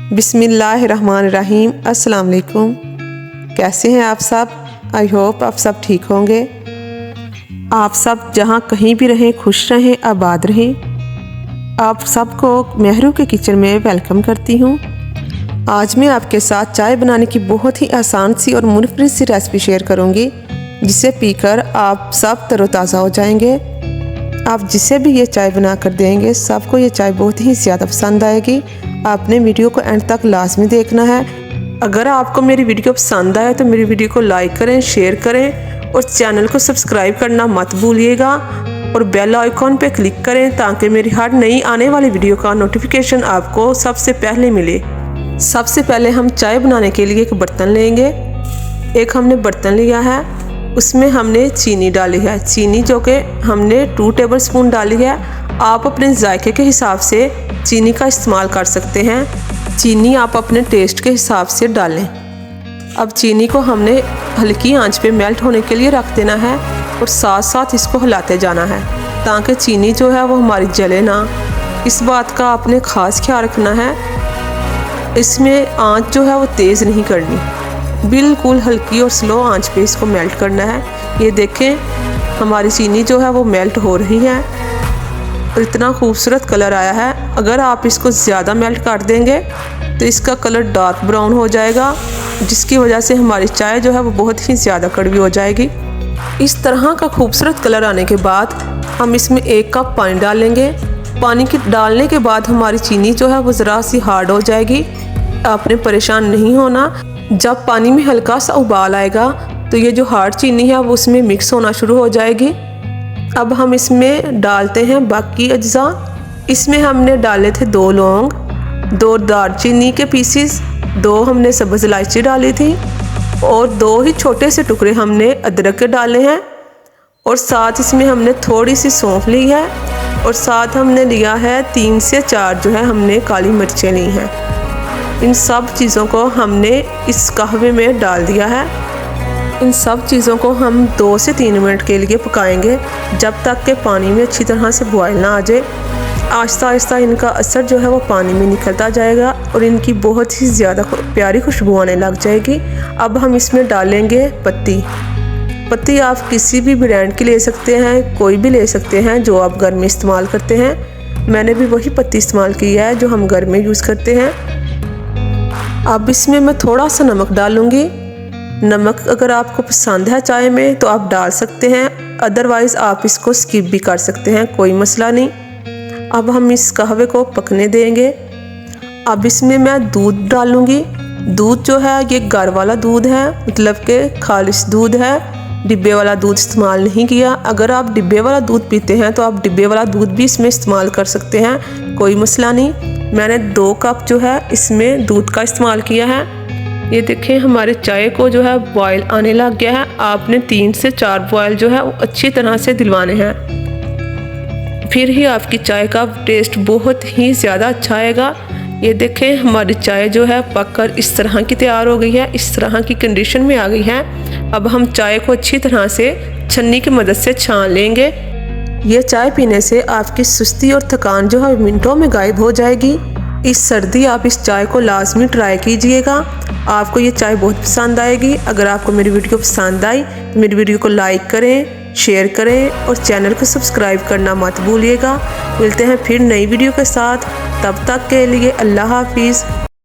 बिस्मिल्लाहिर्रहमानिर्रहीम। अस्सलाम वालेकुम। कैसे हैं आप सब? आई होप आप सब ठीक होंगे। आप सब जहां कहीं भी रहें खुश रहें, आबाद रहें। आप सबको मेहरू के किचन में वेलकम करती हूं। आज मैं आपके साथ चाय बनाने की बहुत ही आसान सी और मुनफरिद सी रेसिपी शेयर करूंगी, जिसे पीकर आप सब तरोताज़ा हो जाएंगे। आप जिसे भी ये चाय बना कर देंगे सबको ये चाय बहुत ही ज़्यादा पसंद आएगी। आपने वीडियो को एंड तक लाजमी देखना है। अगर आपको मेरी वीडियो पसंद आए तो मेरी वीडियो को लाइक करें, शेयर करें और चैनल को सब्सक्राइब करना मत भूलिएगा और बेल आइकॉन पे क्लिक करें ताकि मेरी हर नई आने वाली वीडियो का नोटिफिकेशन आपको सबसे पहले मिले। सबसे पहले हम चाय बनाने के लिए एक बर्तन लेंगे। एक हमने बर्तन लिया है, उसमें हमने चीनी डाली है। चीनी जो कि हमने 2 टेबल स्पून डाली है। आप अपने जायके के हिसाब से चीनी का इस्तेमाल कर सकते हैं। चीनी आप अपने टेस्ट के हिसाब से डालें। अब चीनी को हमने हल्की आंच पे मेल्ट होने के लिए रख देना है और साथ साथ इसको हिलाते जाना है ताकि चीनी जो है वो हमारी जले ना। इस बात का आपने ख़ास ख्याल रखना है। इसमें आंच जो है वो तेज़ नहीं करनी, बिल्कुल हल्की और स्लो आंच पे इसको मेल्ट करना है। ये देखें हमारी चीनी जो है वो मेल्ट हो रही है और इतना खूबसूरत कलर आया है। अगर आप इसको ज़्यादा मेल्ट कर देंगे तो इसका कलर डार्क ब्राउन हो जाएगा, जिसकी वजह से हमारी चाय जो है वो बहुत ही ज़्यादा कड़वी हो जाएगी। इस तरह का खूबसूरत कलर आने के बाद हम इसमें 1 कप पानी डालेंगे। पानी के डालने के बाद हमारी चीनी जो है वो ज़रा सी हार्ड हो जाएगी। आपने परेशान नहीं होना। जब पानी में हल्का सा उबाल आएगा तो ये जो हार्ड चीनी है वो उसमें मिक्स होना शुरू हो जाएगी। अब हम इसमें डालते हैं बाकी अज्जा। इसमें हमने डाले थे 2 लौंग, 2 दालचीनी के पीसीस, 2 हमने सब्ज़ इलायची डाली थी और 2 ही छोटे से टुकड़े हमने अदरक के डाले हैं और साथ इसमें हमने थोड़ी सी सौंफ ली है और साथ हमने लिया है 3 से 4 जो है हमने काली मिर्चें ली हैं। इन सब चीज़ों को हमने इस कहवे में डाल दिया है। इन सब चीज़ों को हम 2 से 3 मिनट के लिए पकाएंगे, जब तक के पानी में अच्छी तरह से बॉयल ना आ जाए। आहिस्ता आहिस्ता इनका असर जो है वो पानी में निकलता जाएगा और इनकी बहुत ही ज़्यादा प्यारी खुशबू आने लग जाएगी। अब हम इसमें डालेंगे पत्ती। पत्ती आप किसी भी ब्रांड की ले सकते हैं, कोई भी ले सकते हैं जो आप घर में इस्तेमाल करते हैं। मैंने भी वही पत्ती इस्तेमाल की है जो हम घर में यूज़ करते हैं। अब इसमें मैं थोड़ा सा नमक डालूँगी। नमक अगर आपको पसंद है चाय में तो आप डाल सकते हैं, अदरवाइज़ आप इसको स्किप भी कर सकते हैं, कोई मसला नहीं। अब हम इस कहवे को पकने देंगे। अब इसमें मैं दूध डालूँगी। दूध जो है ये घर वाला दूध है, मतलब कि खालिश दूध है, डिब्बे वाला दूध इस्तेमाल नहीं किया। अगर आप डिब्बे वाला दूध पीते हैं तो आप डिब्बे वाला दूध भी इसमें इस्तेमाल कर सकते हैं, कोई मसला नहीं। मैंने 2 कप जो है इसमें दूध का इस्तेमाल किया है। ये देखें हमारे चाय को जो है बॉयल आने लग गया है। आपने 3 से 4 बॉयल जो है वो अच्छी तरह से दिलवाने हैं, फिर ही आपकी चाय का टेस्ट बहुत ही ज़्यादा अच्छा आएगा। ये देखें हमारी चाय जो है पककर इस तरह की तैयार हो गई है, इस तरह की कंडीशन में आ गई है। अब हम चाय को अच्छी तरह से छन्नी की मदद से छान लेंगे। ये चाय पीने से आपकी सुस्ती और थकान जो है मिनटों में गायब हो जाएगी। इस सर्दी आप इस चाय को लाजमी ट्राई कीजिएगा, आपको ये चाय बहुत पसंद आएगी। अगर आपको मेरी वीडियो पसंद आई तो मेरी वीडियो को लाइक करें, शेयर करें और चैनल को सब्सक्राइब करना मत भूलिएगा। मिलते हैं फिर नई वीडियो के साथ, तब तक के लिए अल्लाह हाफिज़।